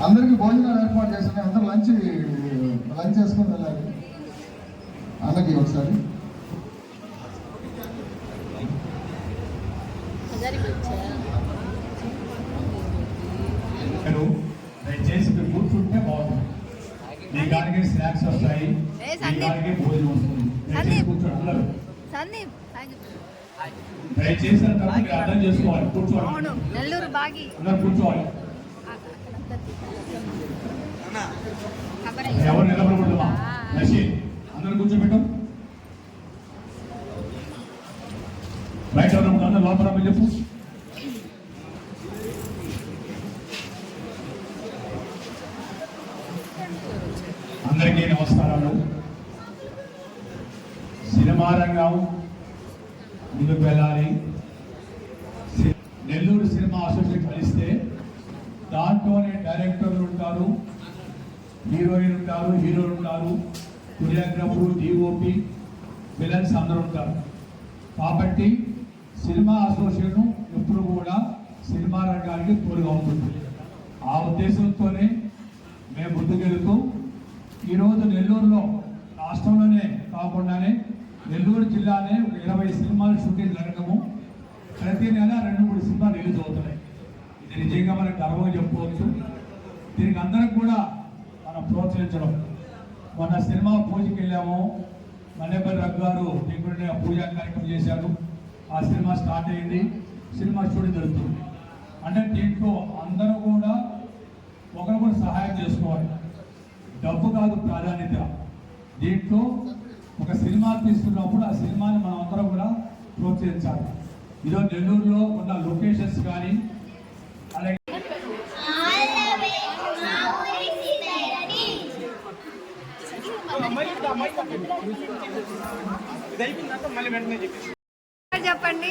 అందరికి భోజనాలు ఏర్పాటు చేస్తున్నాయి. అందరూ లంచ్ చేసుకుని వెళ్ళాలి. అన్నకి ఒకసారి దయచేసి మీరు కూర్చుంటే బాగుంటుంది. మీ గారికి స్నాక్స్ వస్తాయి, మీ గారికి భోజనం వస్తుంది. కూర్చోండి అందరూ. దయచేసి అర్థం చేసుకోవాలి. కూర్చోవాలి, అందరు కూర్చోవాలి. ఎవరు నిలబడకూడదు. అందరూ కూర్చోబెట్టాం. బయట అందరూ లోపల చెప్పు. అందరికీ నమస్కారాలు. సినిమా రంగం ముందుకు వెళ్ళాలి. నెల్లూరు సినిమా అసోసియేషన్ కలిస్తే దాంట్లోనే డైరెక్టర్లు ఉంటారు, హీరోయిన్ ఉంటారు, హీరోలు ఉంటారు, కొరియోగ్రాఫర్, డిఓపి, విలన్స్ అందరూ ఉంటారు. కాబట్టి సినిమా అసోసియేషన్ ఎప్పుడు కూడా సినిమా రంగానికి తోడుగా ఉంటుంది. ఆ ఉద్దేశంతోనే మేము ముందుకెళ్తూ ఈరోజు నెల్లూరులో రాష్ట్రంలోనే కాకుండానే నెల్లూరు జిల్లానే 20 సినిమాలు షూటింగ్ జరగము. ప్రతి నెల 2-3 సినిమాలు రిలీజ్ అవుతున్నాయి. ఇది నిజంగా మనకు గర్వంగా చెప్పుకోవచ్చు. దీనికి అందరికి కూడా మనం ప్రోత్సహించడం. మొన్న సినిమా పూజకి వెళ్ళాము. మన్నేపల్లి రఘు గారు దగ్గర పూజా కార్యక్రమం చేశారు. ఆ సినిమా స్టార్ట్ అయ్యింది. సినిమా షూటింగ్ జరుగుతుంది. అంటే దీంట్లో అందరూ కూడా ఒకరికొకరు సహాయం చేసుకోవాలి. డబ్బు కాదు ప్రాధాన్యత. దీంట్లో ఒక సినిమా తీసుకున్నప్పుడు ఆ సినిమాని మనం అందరం కూడా ప్రోత్సహించాలి. ఈరోజు నెల్లూరులో ఉన్న లొకేషన్స్ కానీ అలాగే చెప్పండి.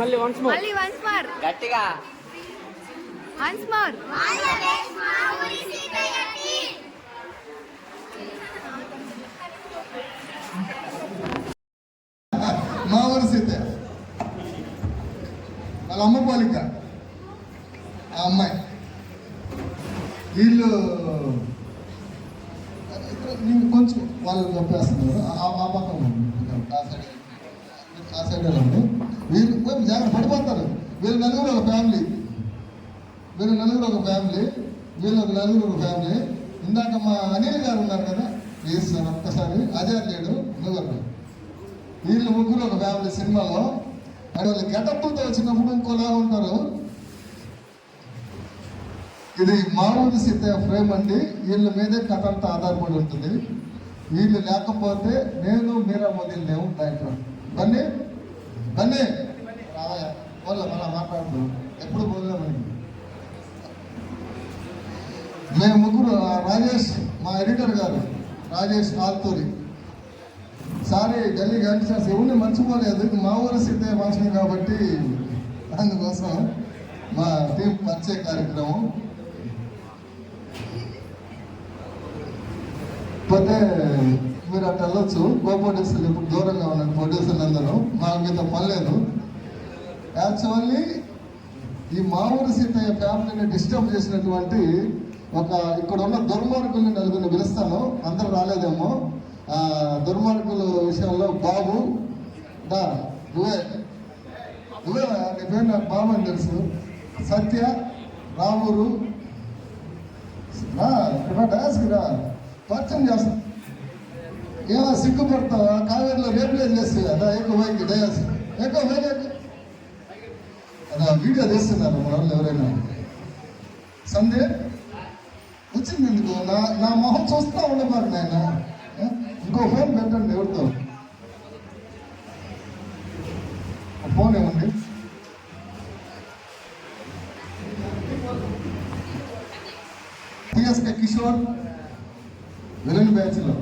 మళ్ళీ వన్స్ మోర్ గట్టిగా వన్స్ మోర్. మా ఊరు సీత వాళ్ళ అమ్మ పోలిక ఆ అమ్మాయి. వీళ్ళు కొంచెం వాళ్ళు చెప్పేస్తున్నారు. ఆ పక్కన ఆ సైడ్ ఉంది. వీళ్ళు జాగ్రత్త పడిపోతారు. వీళ్ళు నలుగురు ఒక ఫ్యామిలీ, వీళ్ళు నలుగురు ఒక ఫ్యామిలీ. ఇందాక మా అనిల్ గారు ఉన్నారు కదా, ప్లీజ్ సార్ ఒక్కసారి. అదే లేడు నువ్వు. వీళ్ళు ముగ్గురు ఒక ఫ్యామిలీ సినిమాలో. అండ్ వాళ్ళు గెటప్లతో వచ్చినప్పుడు ఇంకోలా ఉంటారు. ఇది మా ఊరి సీతయ్య ఫ్రేమ్ అండి. వీళ్ళ మీదే కథ అంతా ఆధారపడి ఉంటుంది. వీళ్ళు లేకపోతే నేను మీరా మోదీ లేవు దాంట్లో. బన్నీ బన్నీ వాళ్ళ మళ్ళా మాట్లాడుతూ ఎప్పుడు పోలేమని మేము ముగ్గురు, రాజేష్ మా ఎడిటర్ గారు రాజేష్ ఆల్తూరి, సారీ ఢిల్లీ యంగ్స్టర్స్ ఎవరిని మర్చిపోలేదు. ఇది మా ఊరు సీతయ్య భాషను కాబట్టి అందుకోసం మా టీం పరిచయ కార్యక్రమం. పోతే మీరు అట్లా వెళ్ళొచ్చు. కో ప్రొడ్యూసర్లు ఇప్పుడు దూరంగా ఉన్నారు. ప్రొడ్యూసర్లు అందరూ మాకు మీతో పనిలేదు. యాక్చువల్లీ ఈ మా ఊరు సీతయ్య ఫ్యామిలీని డిస్టర్బ్ చేసినటువంటి ఇక్కడ ఉన్న దుర్మార్గుల్ని నలుగురిని పిలుస్తాను. అందరూ రాలేదేమో. దుర్మార్గుల విషయంలో బాబు దా నువ్వే నీ పేరు నాకు బాబు అని తెలుసు. సత్య, రామూరు డాన్స్కి రా, పరిచయం చేస్తా. ఏమో సిగ్గుపడతావా? కావేరిలో రేపులే చేస్తే అదా ఎక్కువ వైకి డయాస్ ఎక్కువ వైకి అదా వీడియో తీస్తున్నారు మన వాళ్ళు ఎవరైనా. సందే వచ్చింది ఎందుకు? నా మొహం చూస్తా ఉండబారు నాయన. ఇంకో ఫోన్ పెట్టండి ఎవరితో. ఫోన్ ఏముంది? పిఎస్కే కిషోర్ విలన్ బ్యాచ్ లో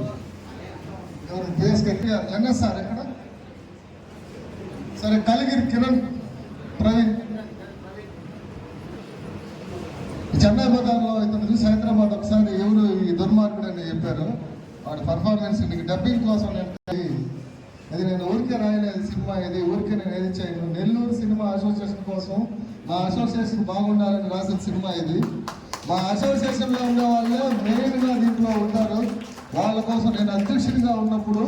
ఎవరు? పిఎస్కే ఎన్ఎస్ఆర్ ఎక్కడ? సరే కలిగిరి కిరణ్, ప్రవీణ్. చెన్నై బజార్లో ఇతను చూసి హైదరాబాద్ ఒకసారి ఎవరు ఈ దుర్మార్గుడు అని చెప్పారు. వాడి పర్ఫార్మెన్స్ ఇంటికి డబ్బింగ్ కోసం అది నేను ఊరికే రాయలేదు సినిమా. ఇది ఊరికే నేను ఏది చేయను. నెల్లూరు సినిమా అసోసియేషన్ కోసం, మా అసోసియేషన్ బాగుండాలని రాసిన సినిమా ఇది. మా అసోసియేషన్లో ఉండే వాళ్ళే మెయిన్గా దీంట్లో ఉంటారు. వాళ్ళ కోసం నేను అధ్యక్షుడిగా ఉన్నప్పుడు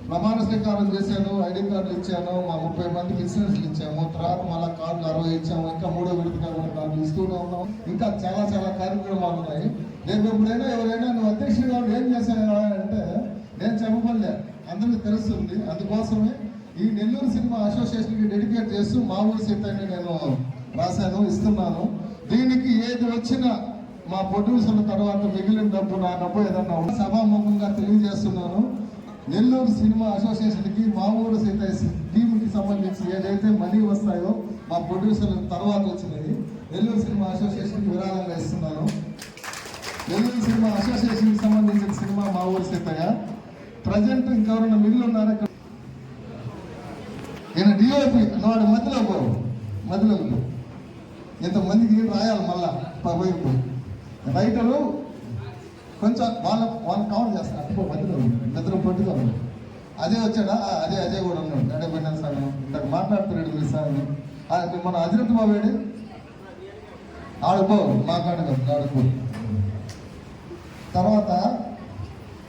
ప్రమాణ స్వీకారం చేశాను, ఐడి కార్డులు ఇచ్చాను, మా 30 మందికి ఇన్సూరెన్స్లు ఇచ్చాము. తర్వాత మళ్ళీ కార్డులు 60 ఇచ్చాము. ఇంకా 3వ విడతగా కూడా కార్డులు ఇస్తూనే ఉన్నాం. ఇంకా చాలా కార్యక్రమాలు ఉన్నాయి. రేపు ఎప్పుడైనా ఎవరైనా నువ్వు అధ్యక్షుడిగా ఏం చేశావా అంటే నేను చెప్పబడలే, అందరికీ తెలుస్తుంది. అందుకోసమే ఈ నెల్లూరు సినిమా అసోసియేషన్కి డెడికేట్ చేస్తూ మా ఊరు సీతయ్యని నేను రాశాను, ఇస్తున్నాను. దీనికి ఏది వచ్చినా మా ప్రొడ్యూసర్ల తర్వాత మిగిలిన డబ్బు, నా డబ్బు ఏదన్నా సభాముఖంగా తెలియజేస్తున్నాను. నెల్లూరు సినిమా అసోసియేషన్కి మా ఊరు సీతయ్య టీంకి సంబంధించి ఏదైతే మనీ వస్తాయో మా ప్రొడ్యూసర్ల తర్వాత వచ్చినవి నెల్లూరు సినిమా అసోసియేషన్కి విరాళంగా ఇస్తున్నాను. నెల్లూరు సినిమా అసోసియేషన్కి సంబంధించిన సినిమా మా ఊరు సీతయ్య. ప్రజెంట్ ఇంకెవరైనా మిగిలి ఉన్నారు ఇక్కడ? ఈయన డిఓపి వాడు మధ్యలో ఇంతమందికి రాయాలి. మళ్ళా వైపు రైటరు కొంచెం వాళ్ళని కవర్ చేస్తారు. అట్టుకో మధ్యలో నిద్ర పట్టుగా ఉంది. అదే వచ్చాడా? అదే కూడా ఉన్నాడు. డాడీ పోయినా సార్ ఇంతకు మాట్లాడుతున్నాడు మీరు సార్. మన అజిరత్ బాబేడి ఆడుకో ఆడుకో. తర్వాత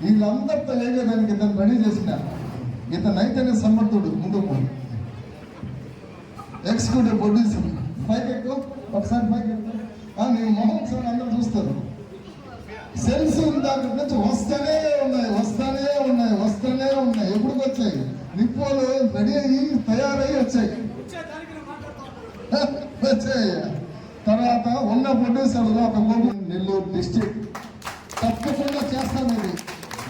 వీళ్ళందరితో ఏగేదానికి ఇతను రెడీ చేసిన ఇతను అయితేనే సమర్థుడు. ముందుకు ఎగ్జిక్యూటివ్ ప్రొడ్యూసర్ పైకి ఎక్కువ ఒకసారి పైకి ఎక్కువ నీ మొహం ఒకసారి అందరూ చూస్తారు. సెల్స్ దాని నుంచి వస్తూనే ఉన్నాయి. ఎప్పుడు వచ్చాయి? నిప్పులు రెడీ అయ్యి తయారయ్యి వచ్చాయి. తర్వాత ఉన్న ప్రొడ్యూసర్లో ఒక నెల్లూరు డిస్ట్రిక్ట్ తప్పకుండా చేస్తాను. ఇది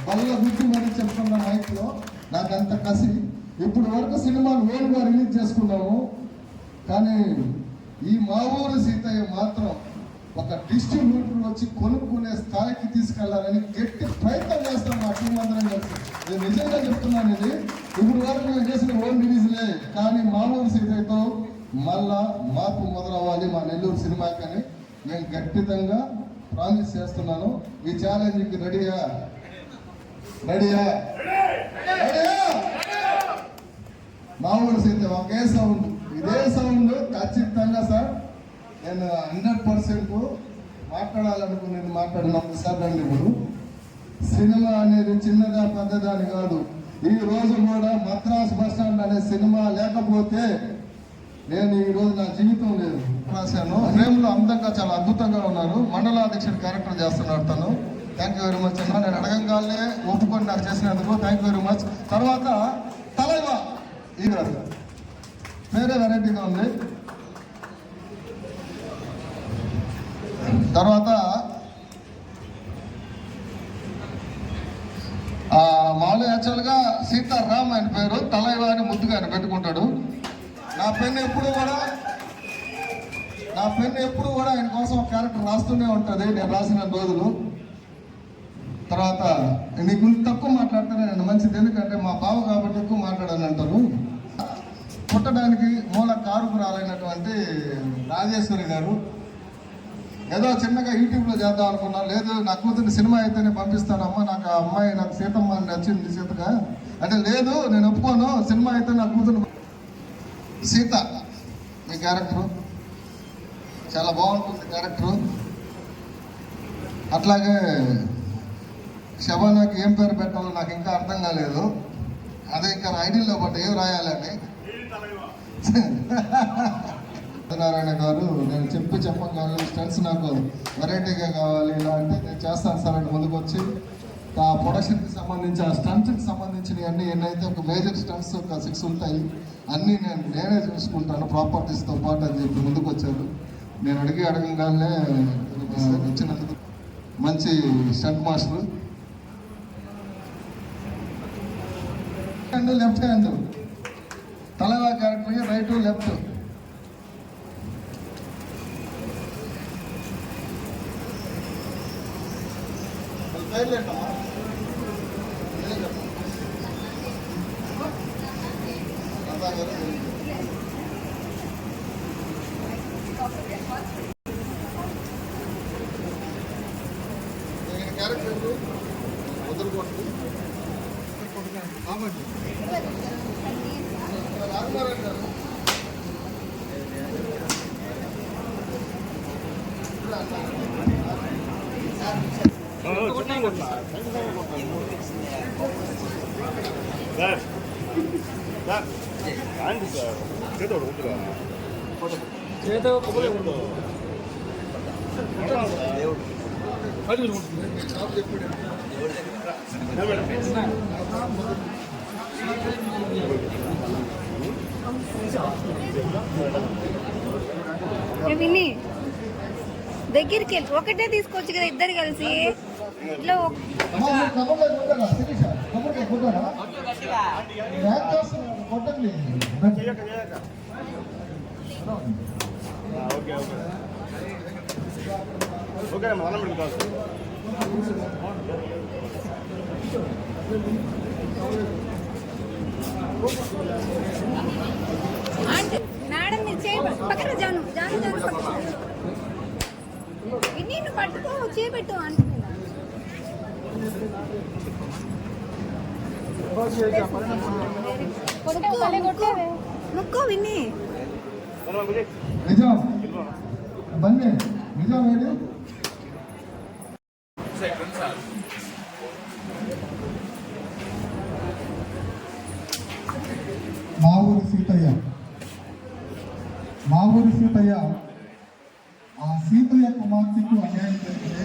బల్ల గుర్తు మరి చెప్తున్న మైక్లో నాకంత కసి. ఇప్పుడు వరకు సినిమాలు ఓన్గా రిలీజ్ చేసుకున్నాము. కానీ ఈ మా ఊరు సీతయ్య మాత్రం ఒక డిస్ట్రిబ్యూటర్ వచ్చి కొనుక్కునే స్థాయికి తీసుకెళ్లాలని గట్టి ప్రయత్నం చేస్తాం మా టీం అందరం కలిసి. నేను నిజంగా చెప్తున్నాను. ఇది ఇప్పుడు వరకు మేము చేసిన ఓన్ రిలీజ్లే. కానీ మా ఊరు సీతయ్యతో మళ్ళా మార్పు మొదలవ్వాలి మా నెల్లూరు సినిమాకని నేను గట్టితంగా ప్రామిస్ చేస్తున్నాను. ఈ ఛాలెంజ్కి రెడీయా? మా ఊరు సీతయ్య ఒకే సౌండ్, ఇదే సౌండ్ ఖచ్చితంగా సార్. నేను 100% మాట్లాడాలనుకునేది మాట్లాడినప్పుడు సార్ రండి. ఇప్పుడు సినిమా అనేది చిన్నదా పెద్దదా అని కాదు. ఈ రోజు కూడా మద్రాసు బస్ స్టాండ్ అనే సినిమా లేకపోతే నేను ఈ రోజు నా జీవితం లేదు. రాశాను. ఫ్రేమ్లో అందంగా చాలా అద్భుతంగా ఉన్నారు. మండలాధ్యక్షుడి క్యారెక్టర్ చేస్తున్నాడు తను. థ్యాంక్ యూ వెరీ మచ్ అన్న. నేను అడగంగానే ఒప్పుకొని నాకు చేసినందుకు థ్యాంక్ యూ వెరీ మచ్. తర్వాత తలైవా ఈ గారు పేరే వెరైటీగా ఉంది. తర్వాత మామూలు యాక్చువల్గా సీతారాం ఆయన పేరు, తలైవా అని ముద్దుగా ఆయన పెట్టుకుంటాడు. నా పెన్ను ఎప్పుడు కూడా ఆయన కోసం ఒక క్యారెక్టర్ రాస్తూనే ఉంటుంది నేను రాసిన రోజులు. తర్వాత నీ గురించి తక్కువ మాట్లాడితేనే నేను మంచిది, ఎందుకంటే మా బావ కాబట్టి ఎక్కువ మాట్లాడని అంటారు. పుట్టడానికి మూల కారుకురాలైనటువంటి రాజేశ్వరి గారు ఏదో చిన్నగా యూట్యూబ్లో చేద్దాం అనుకున్నా, లేదు నా కూతురిని సినిమా అయితేనే పంపిస్తానమ్మా, నాకు ఆ అమ్మాయి నాకు సీతమ్మ అని నచ్చింది సీతగా అంటే, లేదు నేను ఒప్పుకోను, సినిమా అయితే నా కూతురు. సీత మీ క్యారెక్టరు చాలా బాగుంటుంది క్యారెక్టరు. అట్లాగే శబానాకి ఏం పేరు పెట్టాలో నాకు ఇంకా అర్థం కాలేదు, అదే ఇంకా ఐడియాలో పట్టు ఏం రాయాలని. సత్యనారాయణ గారు నేను చెప్పగానే స్టంట్స్ నాకు వెరైటీగా కావాలి ఇలా అంటే నేను చేస్తాను సార్ అని ముందుకు వచ్చి ఆ ప్రొడక్షన్కి సంబంధించి ఆ స్టంట్స్కి సంబంధించినవి అన్నీ ఎన్నైతే ఒక మేజర్ స్టంట్స్ ఒక 6 ఉంటాయి అన్నీ నేనే చూసుకుంటాను ప్రాపర్టీస్తో పాటు అని చెప్పి ముందుకు వచ్చారు. నేను అడగంగానే ఇచ్చినందుకు మంచి స్టంట్ మాస్టర్. లెఫ్ట్ హ్యాండ్ తలవా క్యారెక్టర్, రైట్ లెఫ్ట్. క్యారెక్టర్ వదులుకోండి. విని దగ్గరికి వెళ్ళి ఒకటే తీసుకోవచ్చు కదా ఇద్దరు కలిసి ఇట్లా మేడం మీరు చేయ పక్కన జాను జాను జాను విన్నీ పట్టుకో చేపెట్టు అంటున్నా. ముక్కో విన్నీ నిజం బండి నిజం వేడి మా ఊరి సీతయ్య ఆ సీతయ్య కుమార్తెకు అన్యాయం చేస్తే